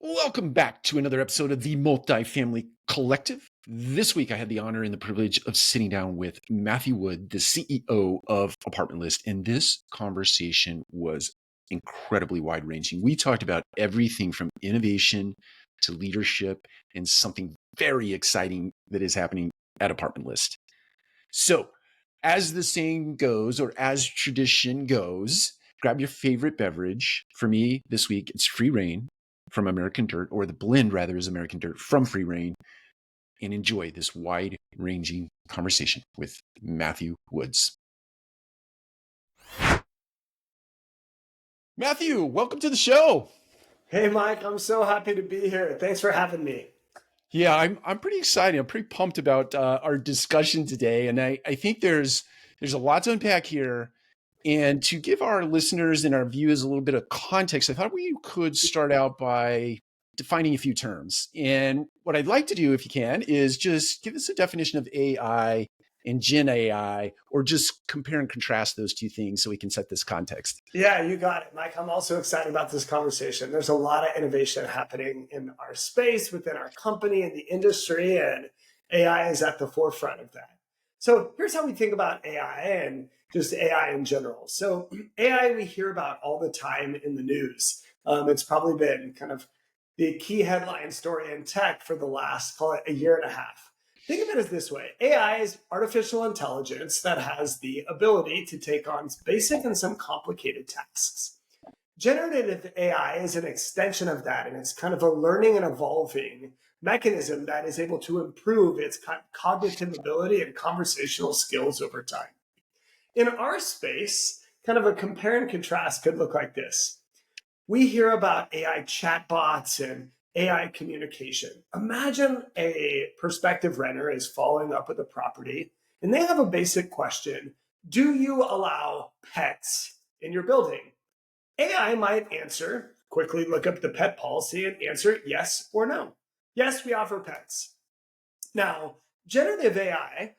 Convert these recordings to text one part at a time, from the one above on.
Welcome back to another episode of the Multifamily Collective. This week, I had the honor and the privilege of sitting down with Matthew Wood, the CEO of Apartment List, and this conversation was incredibly wide ranging. We talked about everything from innovation to leadership and something very exciting that is happening at Apartment List. So, as the saying goes, or as tradition goes, grab your favorite beverage. For me this week, it's Free Reign from American Dirt, or the blend rather is American Dirt from Free Reign, and enjoy this wide ranging conversation with Matthew Woods. Matthew, welcome to the show. Hey, Mike, I'm so happy to be here. Thanks for having me. Yeah, I'm pretty excited. I'm pretty pumped about our discussion today, and I think there's a lot to unpack here. And to give our listeners and our viewers a little bit of context, I thought we could start out by defining a few terms. And what I'd like to do, if you can, is just give us a definition of AI and Gen AI, or just compare and contrast those two things so we can set this context. Yeah, you got it, Mike. I'm also excited about this conversation. There's a lot of innovation happening in our space, within our company, in the industry, and AI is at the forefront of that. So here's how we think about AI and just AI in general. So AI we hear about all the time in the news. It's probably been kind of the key headline story in tech for the last, call it a year and a half. Think of it as this way. AI is artificial intelligence that has the ability to take on basic and some complicated tasks. Generative AI is an extension of that, and it's kind of a learning and evolving mechanism that is able to improve its cognitive ability and conversational skills over time. In our space, kind of a compare and contrast could look like this. We hear about AI chatbots and AI communication. Imagine a prospective renter is following up with a property and they have a basic question. Do you allow pets in your building? AI might answer, quickly look up the pet policy and answer yes or no. Yes, we offer pets. Now, generative AI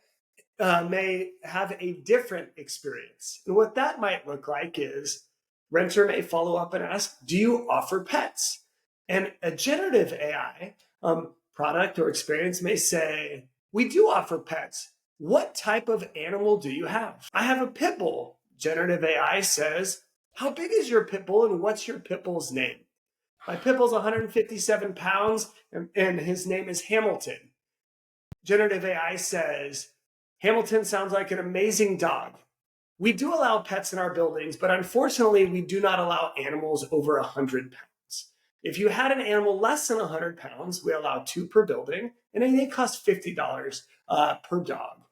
may have a different experience. And what that might look like is renter may follow up and ask, do you offer pets? And a generative AI product or experience may say, we do offer pets. What type of animal do you have? I have a pit bull. Generative AI says, how big is your pit bull and what's your pit bull's name? My pit bull's 157 pounds and his name is Hamilton. Generative AI says, Hamilton sounds like an amazing dog. We do allow pets in our buildings, but unfortunately, we do not allow animals over 100 pounds. If you had an animal less than 100 pounds, we allow 2 per building, and they cost $50 per dog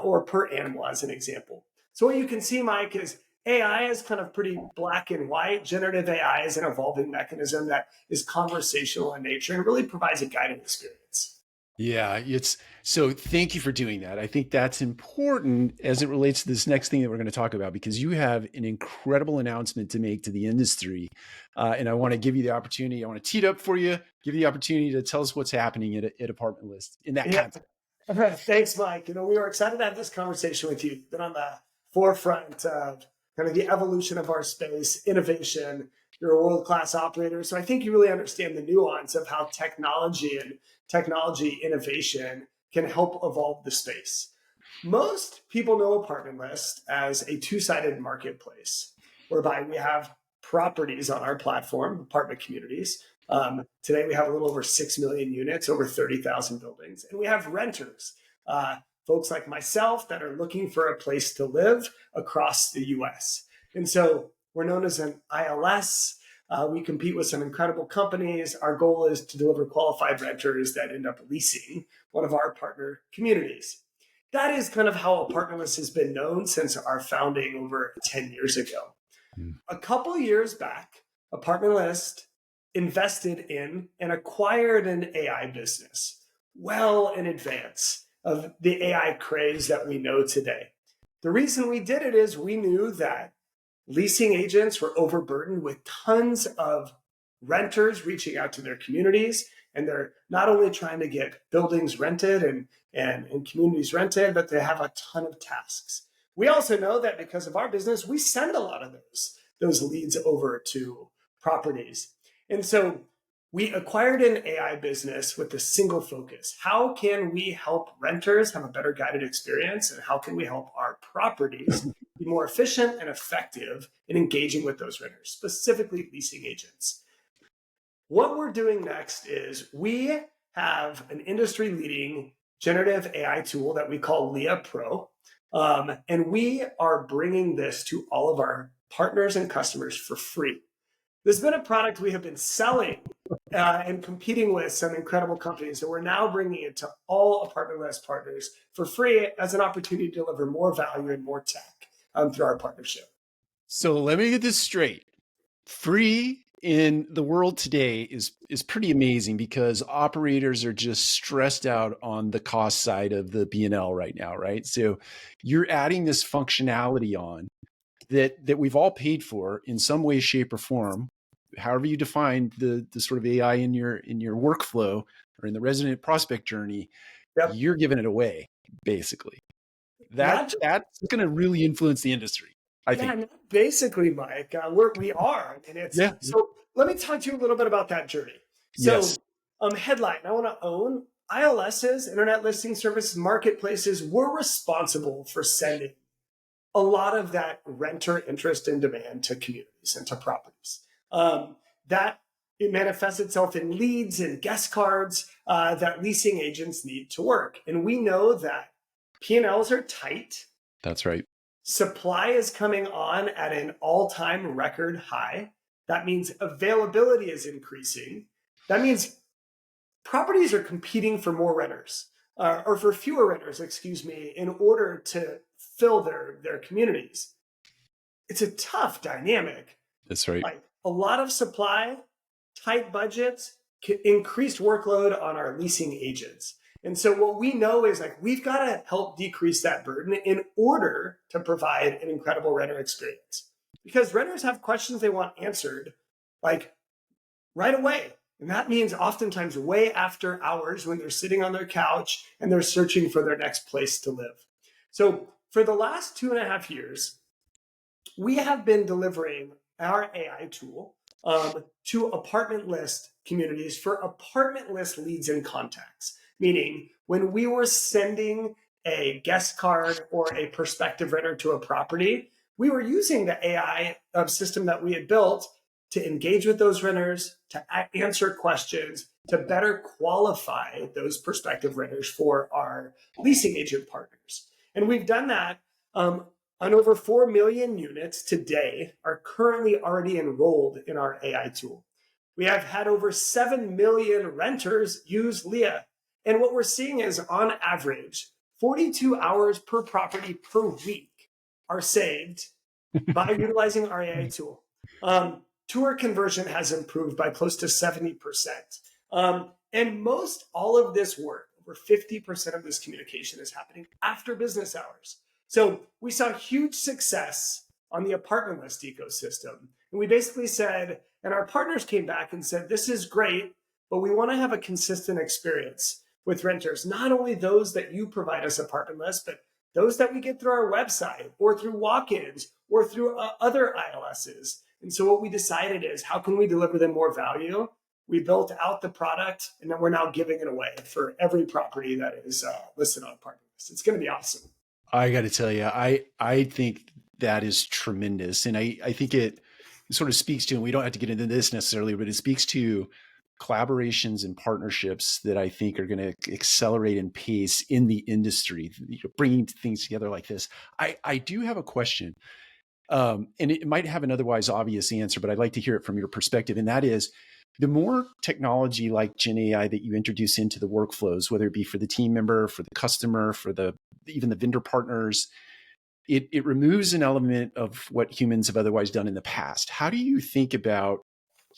or per animal, as an example. So what you can see, Mike, is AI is kind of pretty black and white. Generative AI is an evolving mechanism that is conversational in nature and really provides a guided experience. Yeah, it's so thank you for doing that. I think that's important as it relates to this next thing that we're going to talk about, because you have an incredible announcement to make to the industry. And I want to give you the opportunity. I want to tee it up for you, give you the opportunity to tell us what's happening at Apartment List in that context. Thanks, Mike. We were excited to have this conversation with you. Been on the forefront of kind of the evolution of our space, innovation. You're a world-class operator. So I think you really understand the nuance of how technology and technology innovation can help evolve the space. Most people know Apartment List as a two-sided marketplace, whereby we have properties on our platform, apartment communities. Today, we have a little over 6 million units, over 30,000 buildings. And we have renters, folks like myself that are looking for a place to live across the US. And so we're known as an ILS. We compete with some incredible companies. Our goal is to deliver qualified renters that end up leasing one of our partner communities. That is kind of how Apartment List has been known since our founding over 10 years ago. A couple years back, Apartment List invested in and acquired an AI business well in advance of the AI craze that we know today. The reason we did it is we knew that leasing agents were overburdened with tons of renters reaching out to their communities, and they're not only trying to get buildings rented and communities rented, but they have a ton of tasks. We also know that because of our business, we send a lot of those leads over to properties. And so we acquired an AI business with a single focus. How can we help renters have a better guided experience? And how can we help our properties be more efficient and effective in engaging with those renters, specifically leasing agents? What we're doing next is we have an industry leading generative AI tool that we call Lea Pro. And we are bringing this to all of our partners and customers for free. This has been a product we have been selling and competing with some incredible companies. And we're now bringing it to all Apartment List partners for free as an opportunity to deliver more value and more tech through our partnership. So let me get this straight. Free in the world today is pretty amazing because operators are just stressed out on the cost side of the P&L right now, right? So you're adding this functionality on that we've all paid for in some way, shape, or form. However you define the sort of AI in your workflow or in the resident prospect journey, Yep. you're giving it away, basically. Not That's going to really influence the industry, I think. not basically, Mike. We are. And it's Yeah. so let me talk to you a little bit about that journey. Yes. So headline, I want to own ILSs, internet listing services, marketplaces. We're responsible for sending a lot of that renter interest and demand to communities and to properties. That it manifests itself in leads and guest cards that leasing agents need to work. And we know that P&Ls are tight. That's right. Supply is coming on at an all-time record high. That means availability is increasing. That means properties are competing for more renters or for fewer renters, excuse me, in order to fill their communities. It's a tough dynamic. That's right. Like a lot of supply, tight budgets, increased workload on our leasing agents. And so what we know is like we've got to help decrease that burden in order to provide an incredible renter experience. Because renters have questions they want answered like right away. And that means oftentimes way after hours when they're sitting on their couch and they're searching for their next place to live. So for the last 2.5 years, we have been delivering our AI tool to apartment list communities for apartment list leads and contacts. Meaning when we were sending a guest card or a prospective renter to a property, we were using the AI system that we had built to engage with those renters, to answer questions, to better qualify those prospective renters for our leasing agent partners. And we've done that on over 4 million units today are currently already enrolled in our AI tool. We have had over 7 million renters use Lea. And what we're seeing is on average, 42 hours per property per week are saved by utilizing our AI tool. Tour conversion has improved by close to 70%. And most all of this work, over 50% of this communication is happening after business hours. So we saw huge success on the apartment list ecosystem. And we basically said, and our partners came back and said, this is great, but we want to have a consistent experience with renters, not only those that you provide us apartment lists, but those that we get through our website or through walk-ins or through other ILSs. And so what we decided is how can we deliver them more value? We built out the product and then we're now giving it away for every property that is listed on apartment list. It's going to be awesome. I got to tell you, I think that is tremendous. And I think it sort of speaks to, and we don't have to get into this necessarily, but it speaks to collaborations and partnerships that I think are going to accelerate in pace in the industry, bringing things together like this. I do have a question, and it might have an otherwise obvious answer, but I'd like to hear it from your perspective. And that is, the more technology like Gen AI that you introduce into the workflows, whether it be for the team member, for the customer, for even the vendor partners, it removes an element of what humans have otherwise done in the past. How do you think about,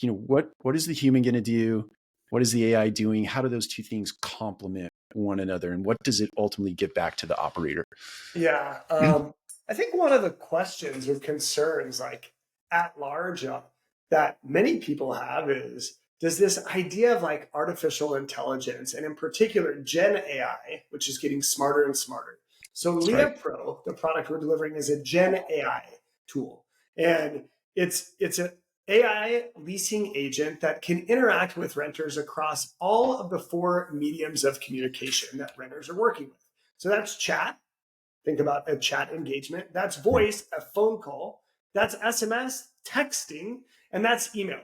what is the human going to do? What is the AI doing? How do those two things complement one another? And what does it ultimately get back to the operator? Yeah. I think one of the questions or concerns like at large that many people have is, does this idea of like artificial intelligence and in particular Gen AI, which is getting smarter and smarter. So That's Lea right. Pro, the product we're delivering is a Gen AI tool. And it's AI leasing agent that can interact with renters across all of the four mediums of communication that renters are working with. So that's chat. Think about a chat engagement. That's voice, a phone call. That's SMS, texting, and that's email.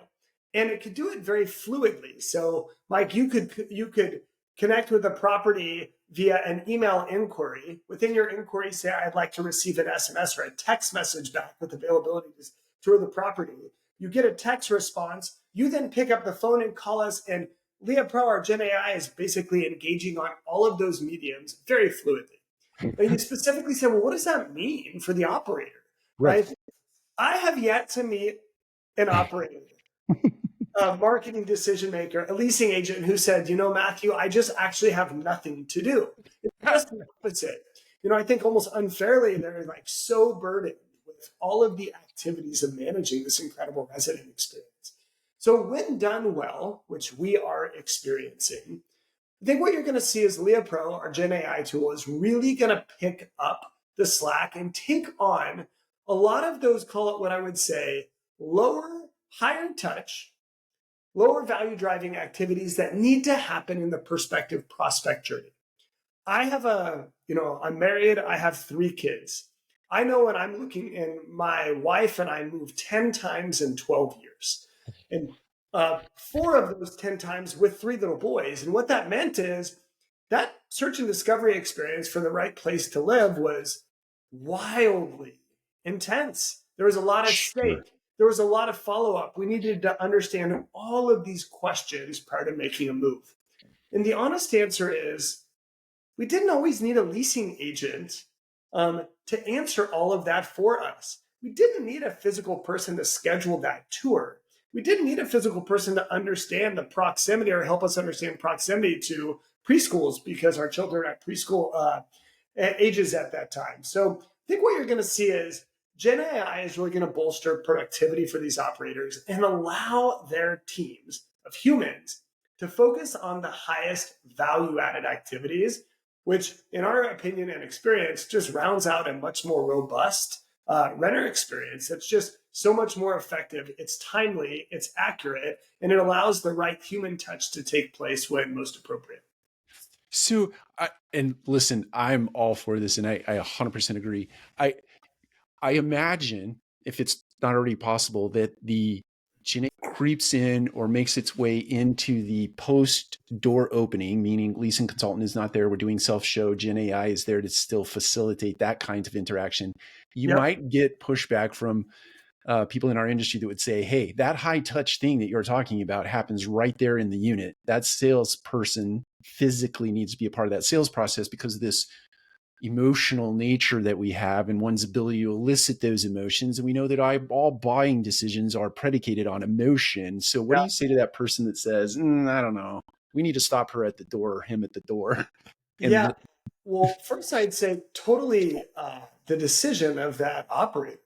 And it could do it very fluidly. So, Mike, you could connect with a property via an email inquiry. Within your inquiry, say, I'd like to receive an SMS or a text message back with availability to tour the property. You get a text response. You then pick up the phone and call us. And Lea Pro, our Gen AI, is basically engaging on all of those mediums very fluidly. And you specifically said, well, what does that mean for the operator? Right? I have yet to meet an operator, a marketing decision maker, a leasing agent who said, Matthew, I just actually have nothing to do. It's just the opposite. I think almost unfairly, they're like so burdened with all of the activities of managing this incredible resident experience. So when done well, which we are experiencing, I think what you're going to see is Lea Pro, our Gen AI tool, is really going to pick up the slack and take on a lot of those, call it what I would say, higher touch, lower value driving activities that need to happen in the prospective prospect journey. I'm married, I have 3 kids. I know when I'm looking, and my wife and I moved 10 times in 12 years. And 4 of those 10 times with 3 little boys. And what that meant is that search and discovery experience for the right place to live was wildly intense. There was a lot at stake. There was a lot of follow-up. We needed to understand all of these questions prior to making a move. And the honest answer is we didn't always need a leasing agent to answer all of that for us. We didn't need a physical person to schedule that tour. We didn't need a physical person to understand the proximity or help us understand proximity to preschools because our children are at preschool ages at that time. So I think what you're going to see is Gen AI is really going to bolster productivity for these operators and allow their teams of humans to focus on the highest value-added activities, which in our opinion and experience just rounds out a much more robust renter experience. It's just so much more effective. It's timely, it's accurate, and it allows the right human touch to take place when most appropriate. So, and listen, I'm all for this, and I 100% agree. I imagine, if it's not already possible, that the Gen AI creeps in or makes its way into the post door opening, meaning leasing consultant is not there, we're doing self-show, Gen AI is there to still facilitate that kind of interaction. You might get pushback from people in our industry that would say, hey, that high touch thing that you're talking about happens right there in the unit. That salesperson physically needs to be a part of that sales process because of this emotional nature that we have and one's ability to elicit those emotions. And we know that all buying decisions are predicated on emotion. So what do you say to that person that says, I don't know, we need to stop her at the door or him at the door? Well, first I'd say totally the decision of that operator.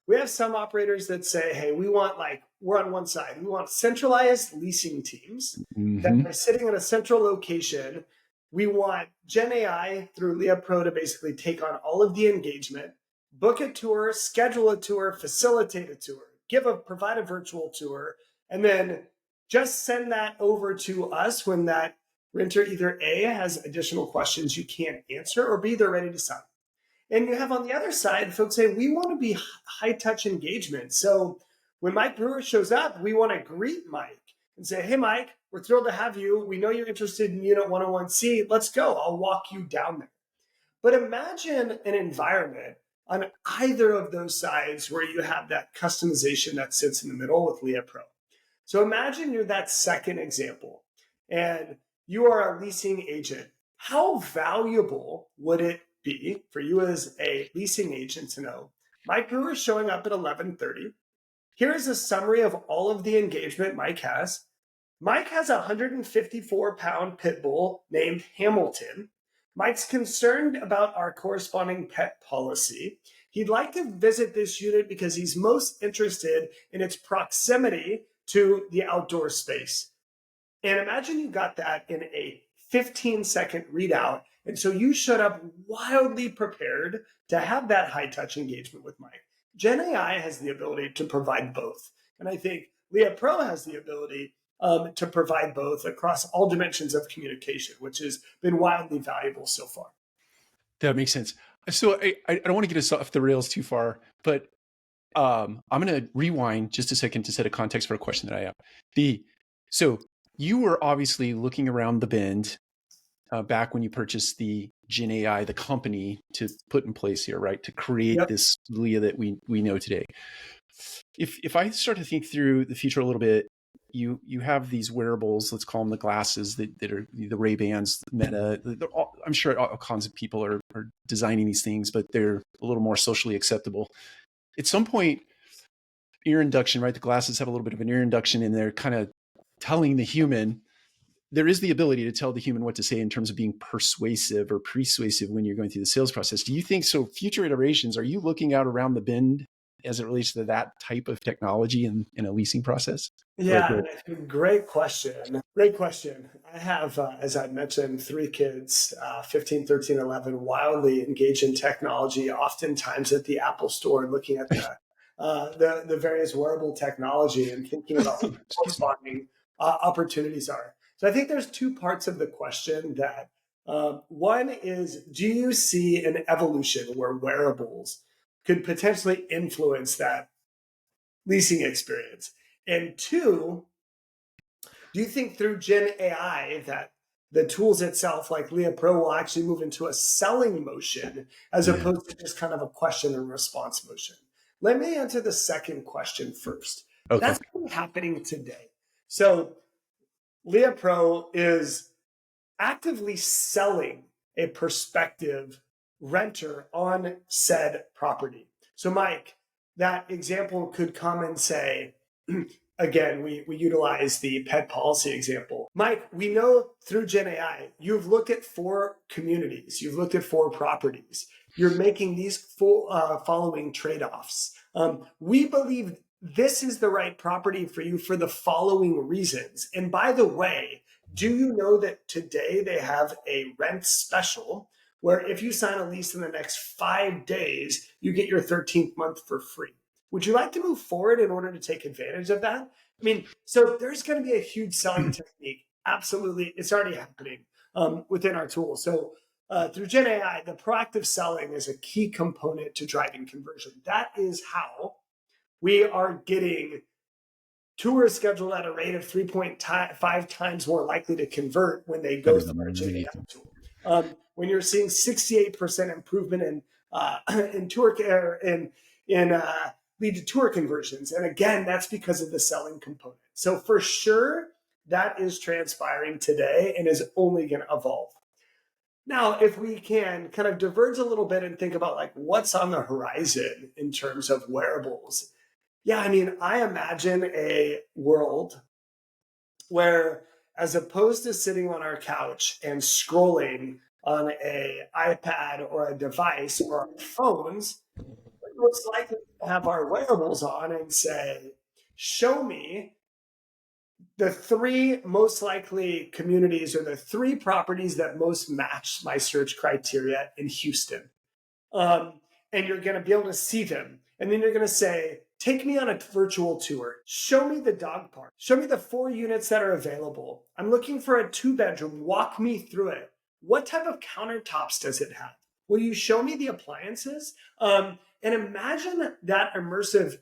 We have some operators that say, hey, we're on one side. We want centralized leasing teams that are sitting in a central location. We want Gen AI through Lea Pro to basically take on all of the engagement, book a tour, schedule a tour, facilitate a tour, provide a virtual tour, and then just send that over to us when that renter either A, has additional questions you can't answer, or B, they're ready to sign. And you have on the other side, folks say, we want to be high touch engagement. So when Mike Brewer shows up, we want to greet Mike and say, hey, Mike, we're thrilled to have you. We know you're interested in Unit 101C. Let's go. I'll walk you down there. But imagine an environment on either of those sides where you have that customization that sits in the middle with Lea Pro. So imagine you're that second example and you are a leasing agent. How valuable would it be for you as a leasing agent to know Mike Brewer is showing up at 11:30. Here is a summary of all of the engagement Mike has. Mike has a 154-pound pit bull named Hamilton. Mike's concerned about our corresponding pet policy. He'd like to visit this unit because he's most interested in its proximity to the outdoor space. And imagine you got that in a 15-second readout. And so you showed up wildly prepared to have that high-touch engagement with Mike. Gen AI has the ability to provide both. And I think Lea Pro has the ability to provide both across all dimensions of communication, which has been wildly valuable so far. That makes sense. So I don't want to get us off the rails too far, but I'm going to rewind just a second to set a context for a question that I have. So you were obviously looking around the bend back when you purchased the Gen AI, the company, to put in place here, right, to create this Lea that we know today. If I start to think through the future a little bit, you have these wearables, let's call them the glasses that are the Ray-Bans, Meta. I'm sure all kinds of people are designing these things, but they're a little more socially acceptable. At some point, ear induction, right? The glasses have a little bit of an ear induction, and they're kind of telling the human. There is the ability to tell the human what to say in terms of being persuasive or persuasive when you're going through the sales process. Do you think so? Future iterations, are you looking out around the bend as it relates to that type of technology in a leasing process? Yeah, great question. Great question. I have, as I mentioned, 3 kids, 15, 13, 11, wildly engaged in technology, oftentimes at the Apple store, looking at the various wearable technology and thinking about what corresponding opportunities are. So I think there's 2 parts of the question that one is, do you see an evolution where wearables could potentially influence that leasing experience? And 2, do you think through Gen AI that the tools itself, like Lea Pro, will actually move into a selling motion as opposed to just kind of a question and response motion? Let me answer the second question first. Okay. That's happening today. So Lea Pro is actively selling a prospective renter on said property. So Mike, that example could come and say, again, we utilize the pet policy example. Mike, we know through Gen AI, you've looked at 4 communities, you've looked at 4 properties. You're making these following trade-offs. We believe this is the right property for you for the following reasons. And by the way, do you know that today they have a rent special where if you sign a lease in the next 5 days, you get your 13th month for free? Would you like to move forward in order to take advantage of that? I mean, so there's going to be a huge selling technique. Absolutely. It's already happening within our tool. So through Gen AI, the proactive selling is a key component to driving conversion. That is how we are getting tours scheduled at a rate of 3.5 times more likely to convert when they go through our Gen AI tool. When you're seeing 68% improvement in tour care and in lead to tour conversions. And again, that's because of the selling component. So for sure, that is transpiring today and is only going to evolve. Now, if we can kind of diverge a little bit and think about like what's on the horizon in terms of wearables. Yeah, I mean, I imagine a world where as opposed to sitting on our couch and scrolling on an iPad or a device or our phones, most likely have our wearables on and say, show me the 3 most likely communities or the 3 properties that most match my search criteria in Houston. And you're going to be able to see them. And then you're going to say, take me on a virtual tour. Show me the dog park. Show me the 4 units that are available. I'm looking for a 2-bedroom. Walk me through it. What type of countertops does it have? Will you show me the appliances? And imagine that immersive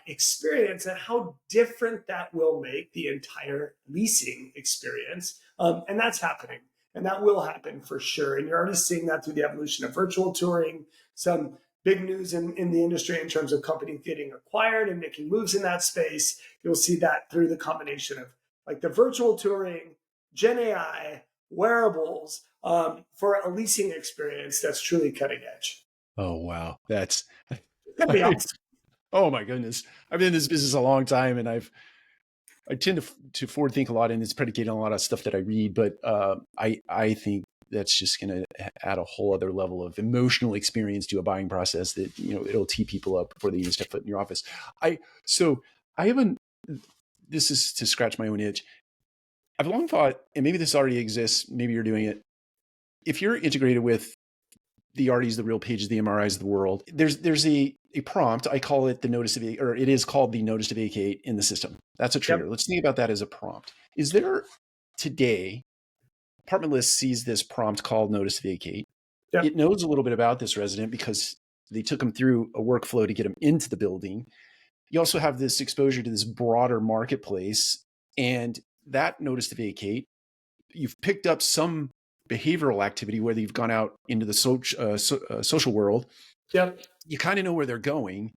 experience and how different that will make the entire leasing experience. And that's happening. And that will happen for sure. And you're already seeing that through the evolution of virtual touring, some big news in the industry in terms of companies getting acquired and making moves in that space. You'll see that through the combination of like the virtual touring, Gen AI, wearables, for a leasing experience that's truly cutting edge. Oh, wow. That's gonna be awesome. Oh my goodness. I've been in this business a long time and I tend to forward think a lot and it's predicated on a lot of stuff that I read, but I think that's just going to add a whole other level of emotional experience to a buying process that, it'll tee people up before they even step foot in your office. This is to scratch my own itch. I've long thought, and maybe this already exists, maybe you're doing it. If you're integrated with the RDs, the real pages, the MRIs of the world, there's a a prompt. I call it the notice to vacate, or it is called the notice to vacate in the system. That's a trigger. Yep. Let's think about that as a prompt. Is there today, Apartment List sees this prompt called notice to vacate. It Yep. knows a little bit about this resident because they took them through a workflow to get them into the building. You also have this exposure to this broader marketplace, and that notice to vacate, you've picked up some behavioral activity, whether you've gone out into the social world, Yep. you kind of know where they're going.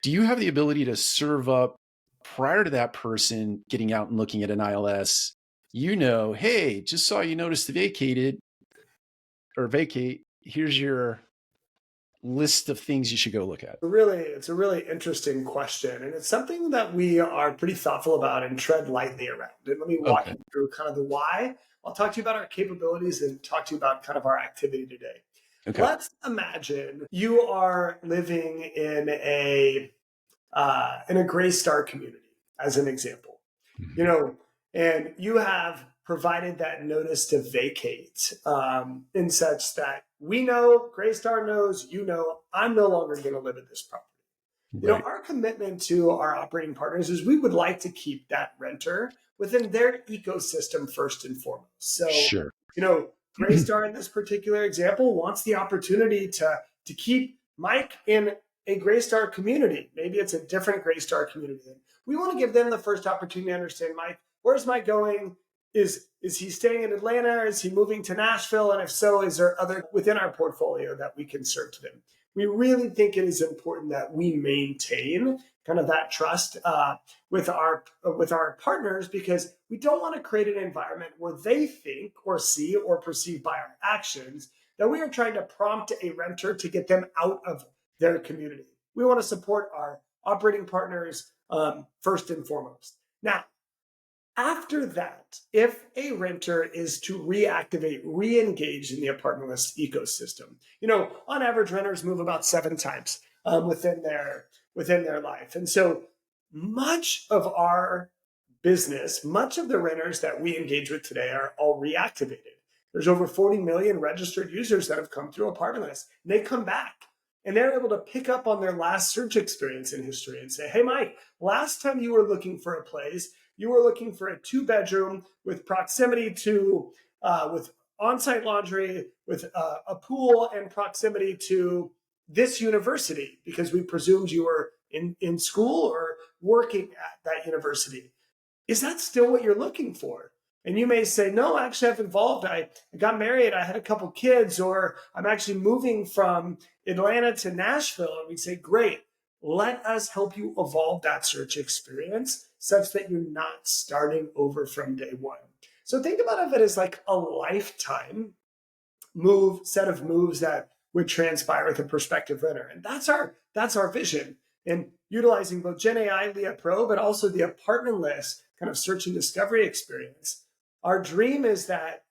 Do you have the ability to serve up prior to that person getting out and looking at an ILS? Hey, just saw you notice the vacated or vacate. Here's your list of things you should go look at. It's a really interesting question, and it's something that we are pretty thoughtful about and tread lightly around. And let me walk Okay. you through kind of the why. I'll talk to you about our capabilities and talk to you about kind of our activity today. Okay. Let's imagine you are living in a gray star community, as an example. And you have provided that notice to vacate in such that we know, Graystar knows, I'm no longer going to live at this property. Right. Our commitment to our operating partners is we would like to keep that renter within their ecosystem first and foremost. So, Sure. Graystar in this particular example wants the opportunity to keep Mike in a Graystar community. Maybe it's a different Graystar community. We want to give them the first opportunity to understand, Mike, where's Mike going? Is he staying in Atlanta? Is he moving to Nashville? And if so, is there other within our portfolio that we can serve to them? We really think it is important that we maintain kind of that trust with our partners, because we don't want to create an environment where they think or see or perceive by our actions that we are trying to prompt a renter to get them out of their community. We want to support our operating partners first and foremost. Now, after that, if a renter is to reactivate, re-engage in the Apartment List ecosystem, on average, renters move about 7 times within their life. And so much of our business, much of the renters that we engage with today are all reactivated. There's over 40 million registered users that have come through Apartment List. And they come back and they're able to pick up on their last search experience in history and say, hey, Mike, last time you were looking for a place, you were looking for a 2-bedroom with proximity to, with on-site laundry, with a pool and proximity to this university, because we presumed you were in school or working at that university. Is that still what you're looking for? And you may say, no, actually I've evolved. I got married. I had a couple kids, or I'm actually moving from Atlanta to Nashville. And we say, great, let us help you evolve that search experience such that you're not starting over from day one. So think about it as like a lifetime set of moves that would transpire with a prospective renter. And that's our vision. And utilizing both Gen AI, Lea Pro, but also the Apartment List kind of search and discovery experience. Our dream is that,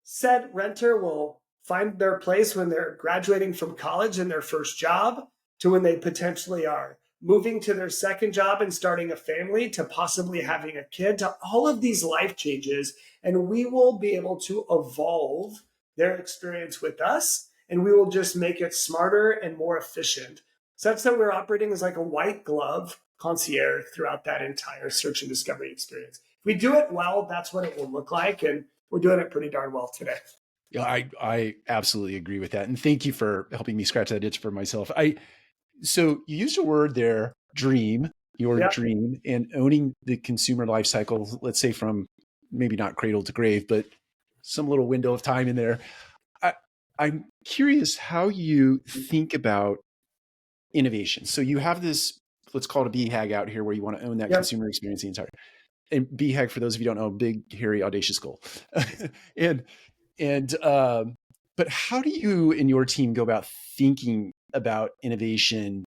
said renter will find their place when they're graduating from college and their first job, to when they potentially are moving to their second job and starting a family, to possibly having a kid, to all of these life changes. And we will be able to evolve their experience with us, and we will just make it smarter and more efficient, such that we're operating as like a white glove concierge throughout that entire search and discovery experience. If we do it well, that's what it will look like. And we're doing it pretty darn well today. Yeah, I absolutely agree with that. And thank you for helping me scratch that itch for myself. So you used a word there, dream, your dream, and owning the consumer life cycle, let's say from maybe not cradle to grave, but some little window of time in there. I'm curious how you think about innovation. So you have this, let's call it a BHAG out here, where you want to own that consumer experience the entire. And BHAG, for those of you who don't know, big, hairy, audacious goal. But how do you and your team go about thinking about innovation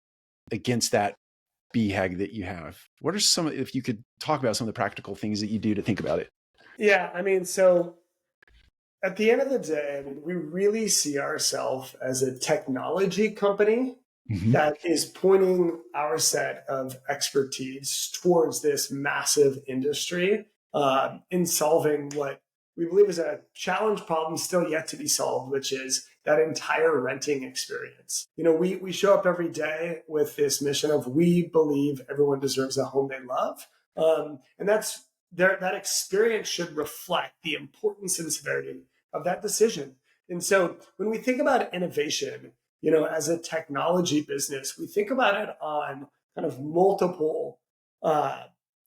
against that BHAG that you have? What are if you could talk about some of the practical things that you do to think about it? Yeah, so at the end of the day, we really see ourselves as a technology company that is pointing our set of expertise towards this massive industry in solving what we believe is a challenge problem still yet to be solved, which is that entire renting experience. We show up every day with this mission of we believe everyone deserves a home they love. And that experience should reflect the importance and severity of that decision. And so when we think about innovation, as a technology business, we think about it on kind of multiple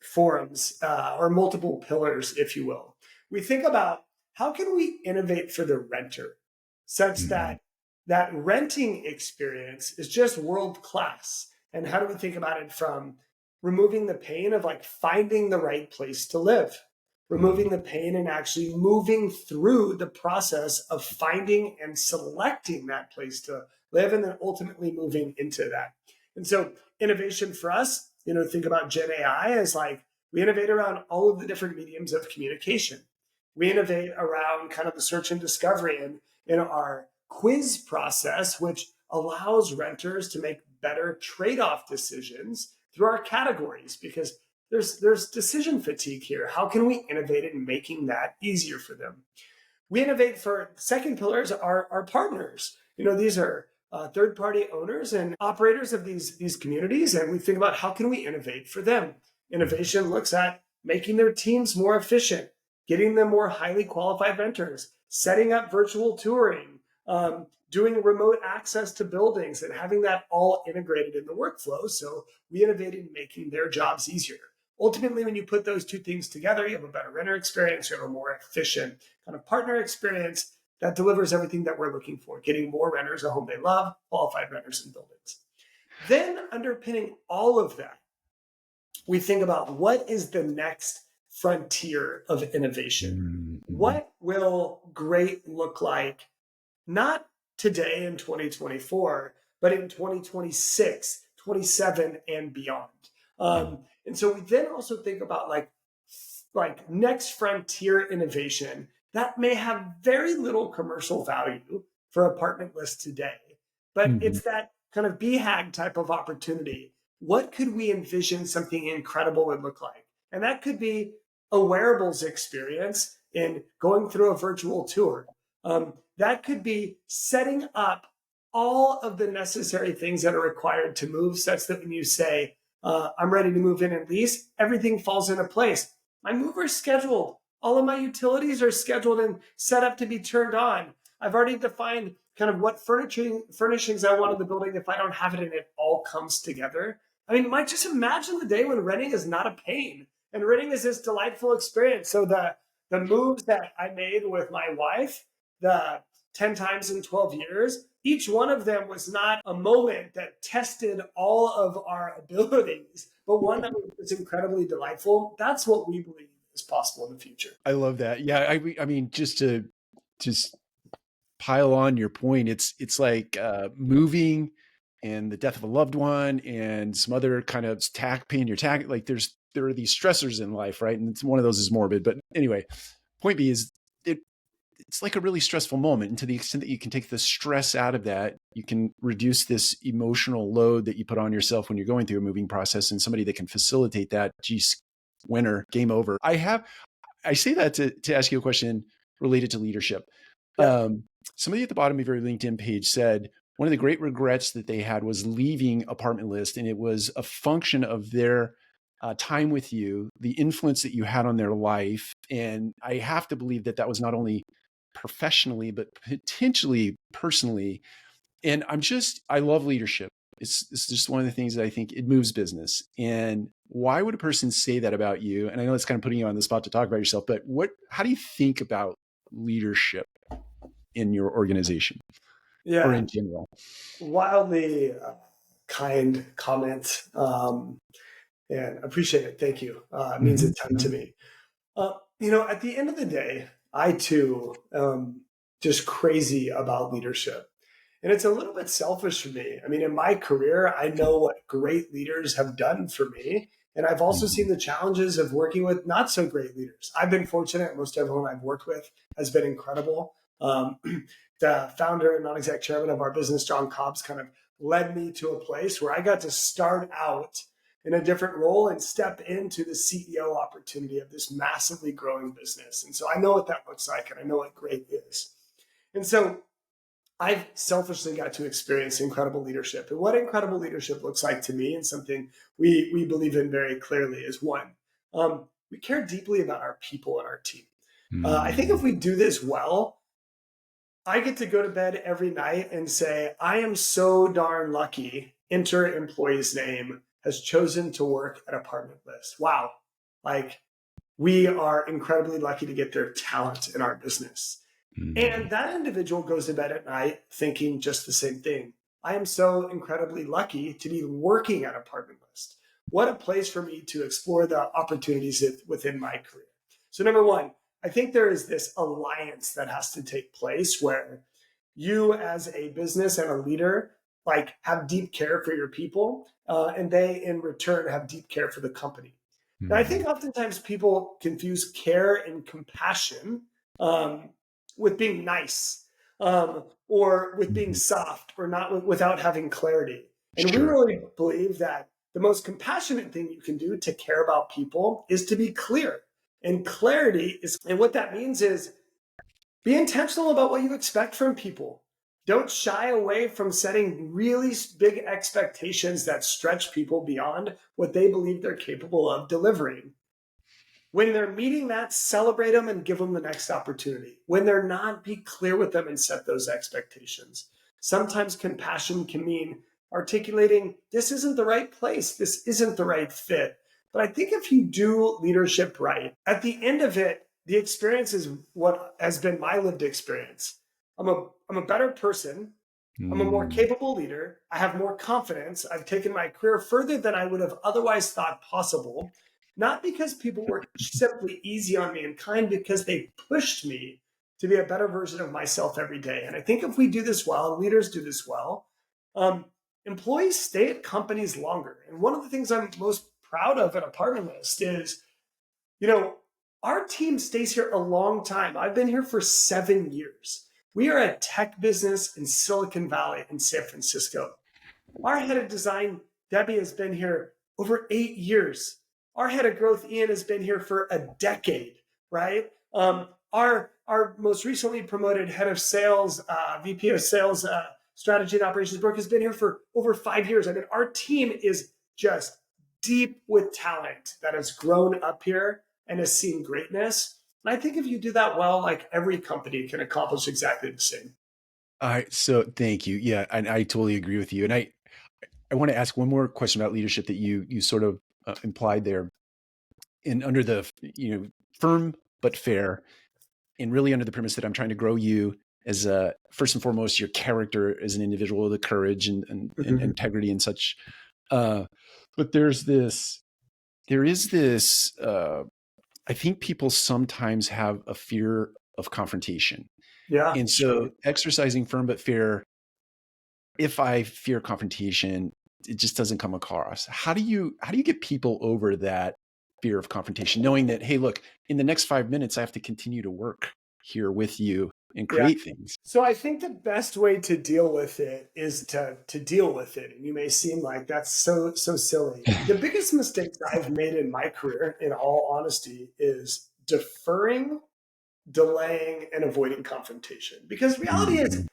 forums or multiple pillars, if you will. We think about how can we innovate for the renter such that that renting experience is just world class. And how do we think about it from removing the pain of like finding the right place to live, removing the pain and actually moving through the process of finding and selecting that place to live, and then ultimately moving into that. And so innovation for us, think about Gen AI as like we innovate around all of the different mediums of communication. We innovate around kind of the search and discovery and in our quiz process, which allows renters to make better trade-off decisions through our categories, because there's decision fatigue here. How can we innovate in making that easier for them? We innovate for second pillars are our partners. These are third-party owners and operators of these communities, and we think about how can we innovate for them. Innovation looks at making their teams more efficient, getting them more highly qualified renters, setting up virtual touring, doing remote access to buildings, and having that all integrated in the workflow. So we innovate in making their jobs easier. Ultimately, when you put those two things together, you have a better renter experience, you have a more efficient kind of partner experience that delivers everything that we're looking for, getting more renters a home they love, qualified renters in buildings. Then underpinning all of that, we think about what is the next frontier of innovation? What will great look like, not today in 2024, but in 2026, 27, and beyond? And so we then also think about like next frontier innovation that may have very little commercial value for apartment lists today, but it's that kind of BHAG type of opportunity. What could we envision something incredible would look like? And that could be a wearables experience in going through a virtual tour. That could be setting up all of the necessary things that are required to move, such that when you say, I'm ready to move in and lease, everything falls into place. My mover's scheduled. All of my utilities are scheduled and set up to be turned on. I've already defined kind of what furnishings I want in the building. If I don't have it and it all comes together. I mean, Mike, just imagine the day when renting is not a pain and renting is this delightful experience. So the moves that I made with my wife, the 10 times in 12 years, each one of them was not a moment that tested all of our abilities, but one that was incredibly delightful. That's what we believe is possible in the future. I love that. Yeah, I mean, just pile on your point, it's like moving and the death of a loved one and some other kind of paying your tax. Like there are these stressors in life, right? And one of those is morbid. But anyway, point B is it's like a really stressful moment. And to the extent that you can take the stress out of that, you can reduce this emotional load that you put on yourself when you're going through a moving process. And somebody that can facilitate that, geez, winner, game over. I say that to ask you a question related to leadership. Yeah. Somebody at the bottom of your LinkedIn page said one of the great regrets that they had was leaving Apartment List, and it was a function of their time with you, the influence that you had on their life. And I have to believe that that was not only professionally, but potentially personally. And I love leadership. It's just one of the things that I think it moves business. And why would a person say that about you? And I know it's kind of putting you on the spot to talk about yourself, but how do you think about leadership in your organization or in general? Wildly kind comment. And appreciate it. Thank you. It means a ton to me. At the end of the day, I too am just crazy about leadership. And it's a little bit selfish for me. I mean, in my career, I know what great leaders have done for me. And I've also seen the challenges of working with not so great leaders. I've been fortunate. Most everyone I've worked with has been incredible. The founder and non-exec chairman of our business, John Cobbs, kind of led me to a place where I got to start out in a different role and step into the CEO opportunity of this massively growing business. And so I know what that looks like, and I know what great is. And so I've selfishly got to experience incredible leadership. And what incredible leadership looks like to me, and something we believe in very clearly, is one, we care deeply about our people and our team. I think if Mm, we do this well, I get to go to bed every night and say, I am so darn lucky. Enter employee's name has chosen to work at Apartment List. Wow. Like, we are incredibly lucky to get their talent in our business. mm, And that individual goes to bed at night thinking just the same thing. I am so incredibly lucky to be working at Apartment List. What a place for me to explore the opportunities within my career. So, number one, I think there is this alliance that has to take place where you, as a business and a leader, like have deep care for your people, and they in return have deep care for the company. Now, I mm, think oftentimes people confuse care and compassion um, with being nice, or with being mhm. soft, or not without having clarity. And we Sure. really believe that the most compassionate thing you can do to care about people is to be clear. And clarity is, and what that means is be intentional about what you expect from people. Don't shy away from setting really big expectations that stretch people beyond what they believe they're capable of delivering. When they're meeting that, celebrate them and give them the next opportunity. When they're not, be clear with them and set those expectations. Sometimes compassion can mean articulating, this isn't the right place, this isn't the right fit. But I think if you do leadership right, at the end of it, the experience is what has been my lived experience. I'm a better person. I'm a more Mm, capable leader. I have more confidence. I've taken my career further than I would have otherwise thought possible. Not because people were simply easy on me and kind, because they pushed me to be a better version of myself every day. And I think if we do this well, and leaders do this well, um, employees stay at companies longer. And one of the things I'm most proud of at Apartment List is, you know, our team stays here a long time. I've been here for 7 years. We are a tech business in Silicon Valley in San Francisco. Our head of design, Debbie, has been here over 8 years. Our head of growth, Ian, has been here for a decade, right? Our most recently promoted head of sales, VP of sales, strategy and operations, Brooke, has been here for over 5 years. I mean, our team is just deep with talent that has grown up here and has seen greatness. And I think if you do that well, like, every company can accomplish exactly the same. All right. So thank you. Yeah, and I totally agree with you. And I want to ask one more question about leadership that you sort of implied there. And under the firm but fair, and really under the premise that I'm trying to grow you as first and foremost your character as an individual, the courage and Mhm. integrity and such. Uh, but there is this. I think people sometimes have a fear of confrontation, Yeah, and so surely. exercising firm but fair. If I fear confrontation, it just doesn't come across. How do you get people over that fear of confrontation, knowing that, hey, look, in the next 5 minutes, I have to continue to work here with you and Yeah. create things. So I think the best way to deal with it is to deal with it. And you may seem like that's so silly. The biggest mistakes I've made in my career, in all honesty, is deferring, delaying, and avoiding confrontation. Because reality is, Mhm.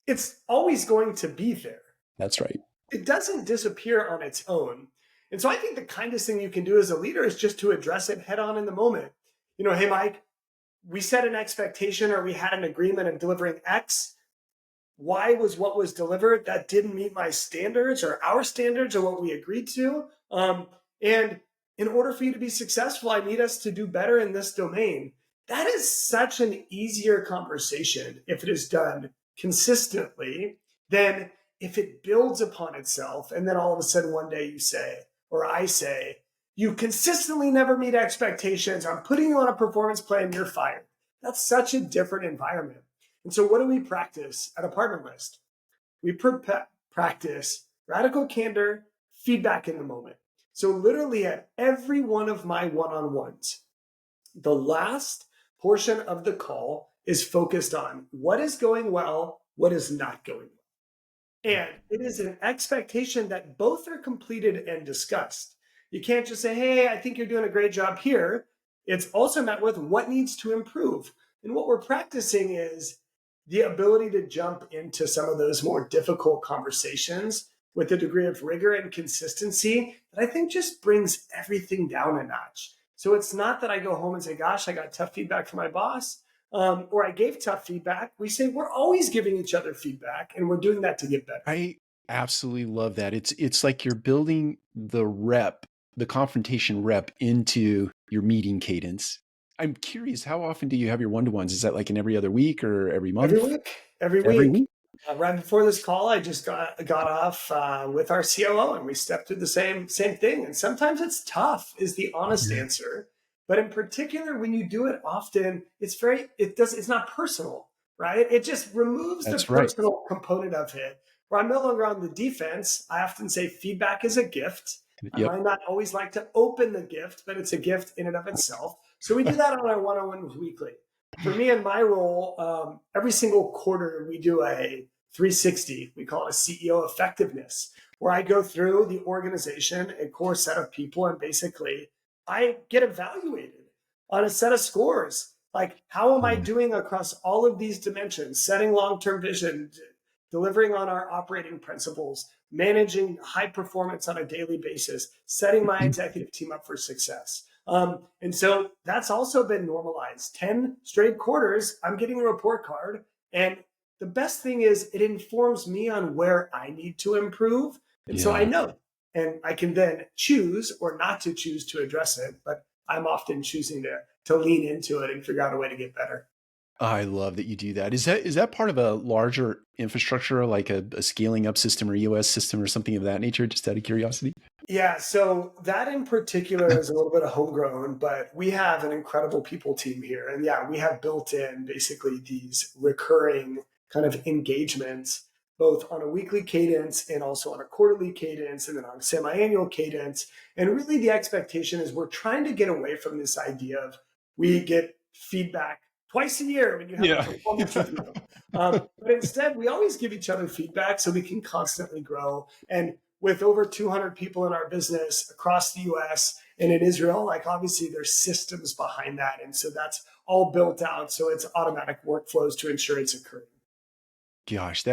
it's always going to be there. That's right. It doesn't disappear on its own. And so I think the kindest thing you can do as a leader is just to address it head on in the moment. Hey, Mike, we set an expectation, or we had an agreement of delivering X. Why was what was delivered that didn't meet my standards or our standards or what we agreed to? And in order for you to be successful, I need us to do better in this domain. That is such an easier conversation if it is done consistently than if it builds upon itself. And then all of a sudden one day you say, or I say, you consistently never meet expectations. I'm putting you on a performance plan, you're fired. That's such a different environment. And so, what do we practice at Apartment List? We practice radical candor, feedback in the moment. So, literally, at every one of my one on ones, the last portion of the call is focused on what is going well, what is not going well. And it is an expectation that both are completed and discussed. You can't just say, hey, I think you're doing a great job here. It's also met with what needs to improve. And what we're practicing is the ability to jump into some of those more difficult conversations with a degree of rigor and consistency that I think just brings everything down a notch. So it's not that I go home and say, gosh, I got tough feedback from my boss, or I gave tough feedback. We say we're always giving each other feedback, and we're doing that to get better. I absolutely love that. It's like you're building the confrontation rep into your meeting cadence. I'm curious, how often do you have your one-to-ones? Is that like in every other week or every Every month? week, every Every week. week? Right before this call, I just got off with our COO, and we stepped through the same thing. And sometimes it's tough, is the honest Yeah. answer. But in particular, when you do it often, it's not personal, right? It just removes the That's right. personal component of it. Where I'm no longer on the defense. I often say feedback is a gift. I Yep. might not always like to open the gift, but it's a gift in and of itself. So we do that on our one-on-ones weekly. For me in my role, every single quarter we do a 360. We call it a CEO effectiveness, where I go through the organization, a core set of people, and basically I get evaluated on a set of scores. Like, how am I doing across all of these dimensions? Setting long term vision, delivering on our operating principles, managing high performance on a daily basis, setting my executive team up for success. And so that's also been normalized. 10 straight quarters, I'm getting a report card. And the best thing is it informs me on where I need to improve. And so I Yeah. know, and I can then choose or not to choose to address it. But I'm often choosing to lean into it and figure out a way to get better. I love that you do that. Is that part of a larger infrastructure, like a scaling up system or EOS system or something of that nature, just out of curiosity? Yeah, so that in particular is a little bit of homegrown, but we have an incredible people team here. And yeah, we have built in basically these recurring kind of engagements, both on a weekly cadence and also on a quarterly cadence and then on a semi-annual cadence. And really the expectation is we're trying to get away from this idea of we get feedback twice a year when you have a Yeah. performance review. But instead, we always give each other feedback so we can constantly grow. And with over 200 people in our business across the US and in Israel, like obviously there's systems behind that. And so that's all built out. So it's automatic workflows to ensure it's occurring. Gosh,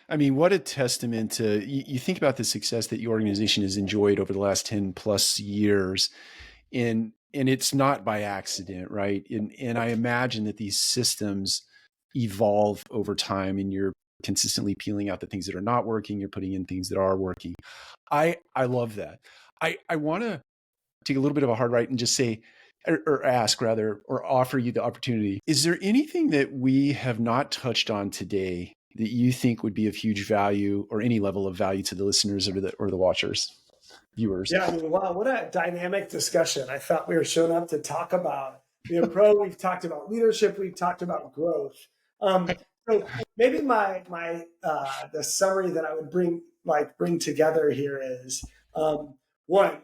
I mean, what a testament to, you think about the success that your organization has enjoyed over the last 10 plus years. And it's not by accident, right? And I imagine that these systems evolve over time and you're consistently peeling out the things that are not working, you're putting in things that are working. I love that. I want to take a little bit of a hard right and just say, or ask rather, or offer you the opportunity. Is there anything that we have not touched on today that you think would be of huge value or any level of value to the listeners or the watchers, viewers? Yeah, I mean, wow, what a dynamic discussion. I thought we were showing up to talk about Lea Pro. We've talked about leadership. We've talked about growth. So maybe the summary that I would bring together here is one.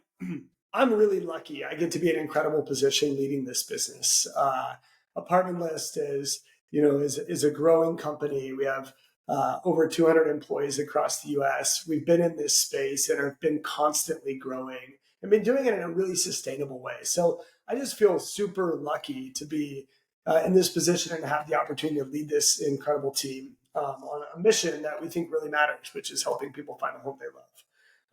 I'm really lucky. I get to be in an incredible position leading this business. Apartment List is a growing company. We have over 200 employees across the US. We've been in this space and have been constantly growing and been doing it in a really sustainable way. So I just feel super lucky to be in this position and have the opportunity to lead this incredible team on a mission that we think really matters, which is helping people find a home they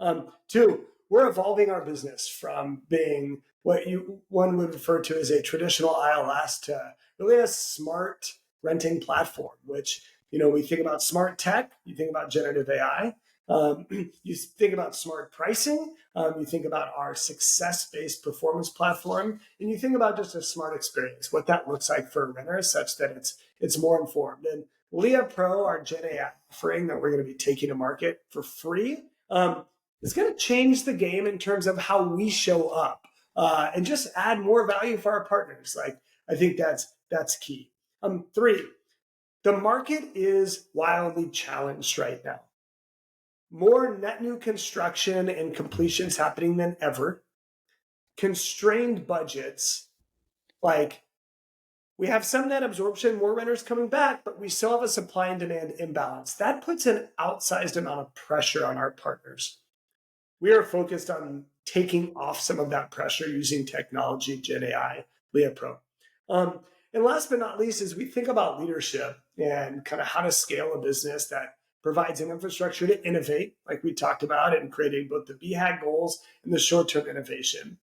love. Two, we're evolving our business from being one would refer to as a traditional ILS to really a smart renting platform, which we think about smart tech, you think about generative AI, you think about smart pricing, you think about our success-based performance platform, and you think about just a smart experience, what that looks like for renters such that it's more informed. And Lea Pro, our Gen AI offering that we're going to be taking to market for free, is going to change the game in terms of how we show up and just add more value for our partners. Like, I think that's key. Three, the market is wildly challenged right now. More net new construction and completions happening than ever. Constrained budgets. Like, we have some net absorption, more renters coming back, but we still have a supply and demand imbalance. That puts an outsized amount of pressure on our partners. We are focused on taking off some of that pressure using technology, Gen AI, Lea Pro. And last but not least, as we think about leadership, and kind of how to scale a business that provides an infrastructure to innovate, like we talked about, and creating both the BHAG goals and the short-term innovation.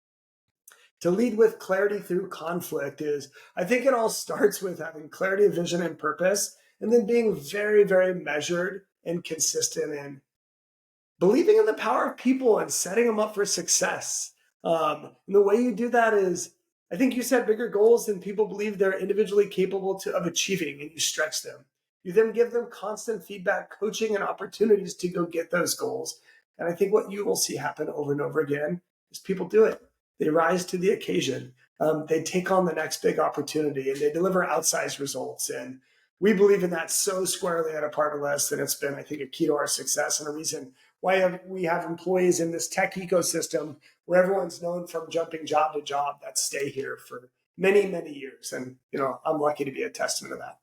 To lead with clarity through conflict is, I think it all starts with having clarity of vision and purpose, and then being very, very measured and consistent in believing in the power of people and setting them up for success. And the way you do that is, I think you set bigger goals than people believe they're individually capable of achieving, and you stretch them. You then give them constant feedback, coaching, and opportunities to go get those goals. And I think what you will see happen over and over again is people do it. They rise to the occasion. They take on the next big opportunity, and they deliver outsized results. And we believe in that so squarely at Apartment, and it's been, I think, a key to our success and a reason why we have employees in this tech ecosystem where everyone's known from jumping job to job that stay here for many, many years. And, I'm lucky to be a testament to that.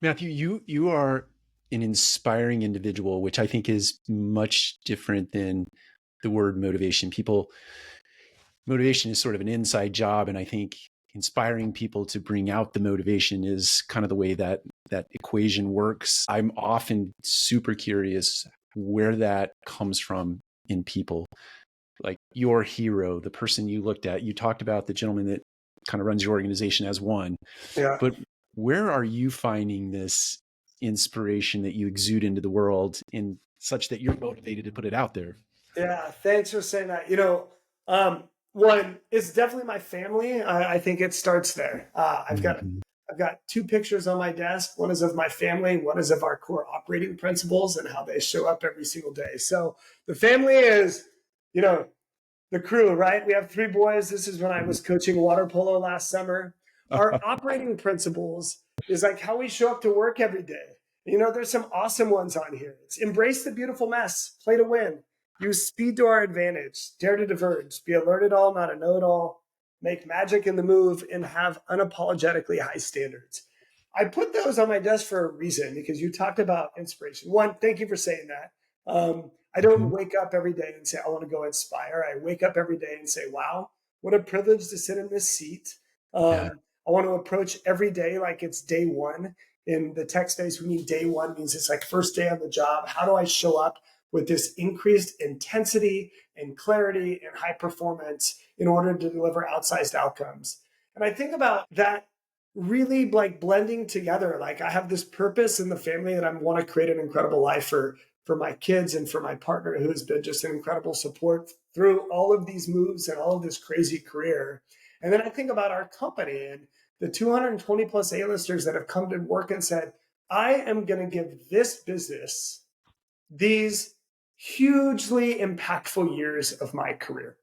Matthew, you are an inspiring individual, which I think is much different than the word motivation. Motivation is sort of an inside job, and I think inspiring people to bring out the motivation is kind of the way that equation works. I'm often super curious where that comes from in people. Like your hero, the person you looked at, you talked about the gentleman that kind of runs your organization as one. Yeah. But where are you finding this inspiration that you exude into the world in such that you're motivated to put it out there? Yeah, thanks for saying that. One, it's definitely my family. I think it starts there. I've got two pictures on my desk. One is of my family. One is of our core operating principles and how they show up every single day. So the family is, the crew, right? We have three boys. This is when I was coaching water polo last summer. Our operating principles is like how we show up to work every day. There's some awesome ones on here. It's embrace the beautiful mess, play to win, use speed to our advantage, dare to diverge, be a learn-it-all, not a know-it-all, make magic in the move, and have unapologetically high standards. I put those on my desk for a reason because you talked about inspiration. One, thank you for saying that. I don't wake up every day and say, I want to go inspire. I wake up every day and say, wow, what a privilege to sit in this seat. Yeah. I want to approach every day like it's day one. In the tech space, we mean day one means it's like first day on the job. How do I show up with this increased intensity and clarity and high performance in order to deliver outsized outcomes? And I think about that really like blending together. Like I have this purpose in the family that I want to create an incredible life for my kids and for my partner, who has been just an incredible support through all of these moves and all of this crazy career. And then I think about our company and the 220 plus A-listers that have come to work and said, I am going to give this business these hugely impactful years of my career.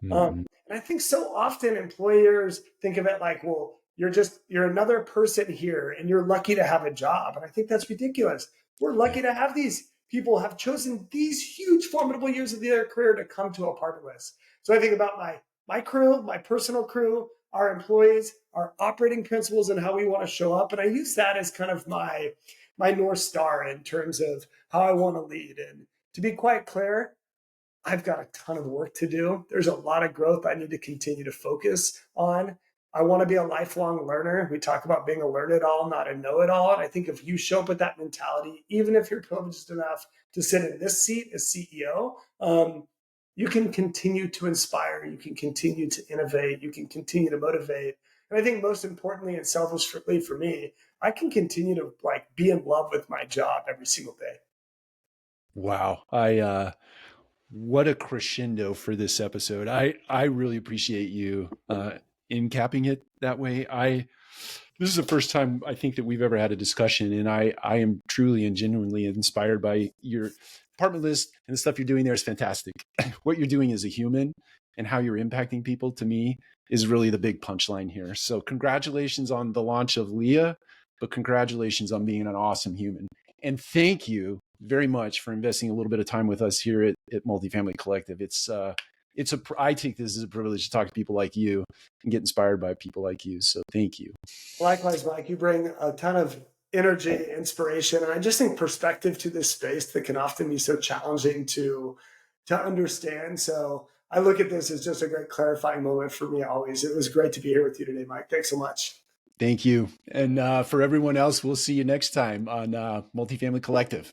And I think so often employers think of it like, well, you're another person here and you're lucky to have a job. And I think that's ridiculous. We're lucky to have these people have chosen these huge formidable years of their career to come to Apartment. So I think about my crew, my personal crew, our employees, our operating principles, and how we want to show up. And I use that as kind of my North Star in terms of how I want to lead. And to be quite clear, I've got a ton of work to do. There's a lot of growth I need to continue to focus on. I want to be a lifelong learner. We talk about being a learn-it-all, not a know-it-all. And I think if you show up with that mentality, even if you're privileged enough to sit in this seat as CEO, you can continue to inspire, you can continue to innovate, you can continue to motivate. And I think most importantly and selfishly for me, I can continue to like be in love with my job every single day. Wow. What a crescendo for this episode. I really appreciate you in capping it that way. This is the first time I think that we've ever had a discussion, and I am truly and genuinely inspired by your apartment list, and the stuff you're doing there is fantastic. What you're doing as a human and how you're impacting people, to me, is really the big punchline here. So congratulations on the launch of Lea, but congratulations on being an awesome human. And thank you very much for investing a little bit of time with us here at Multifamily Collective. I take this as a privilege to talk to people like you and get inspired by people like you. So thank you. Likewise, Mike, you bring a ton of energy, inspiration, and I just think perspective to this space that can often be so challenging to understand. So I look at this as just a great clarifying moment for me always. It was great to be here with you today, Mike. Thanks so much. Thank you. And for everyone else, we'll see you next time on Multifamily Collective.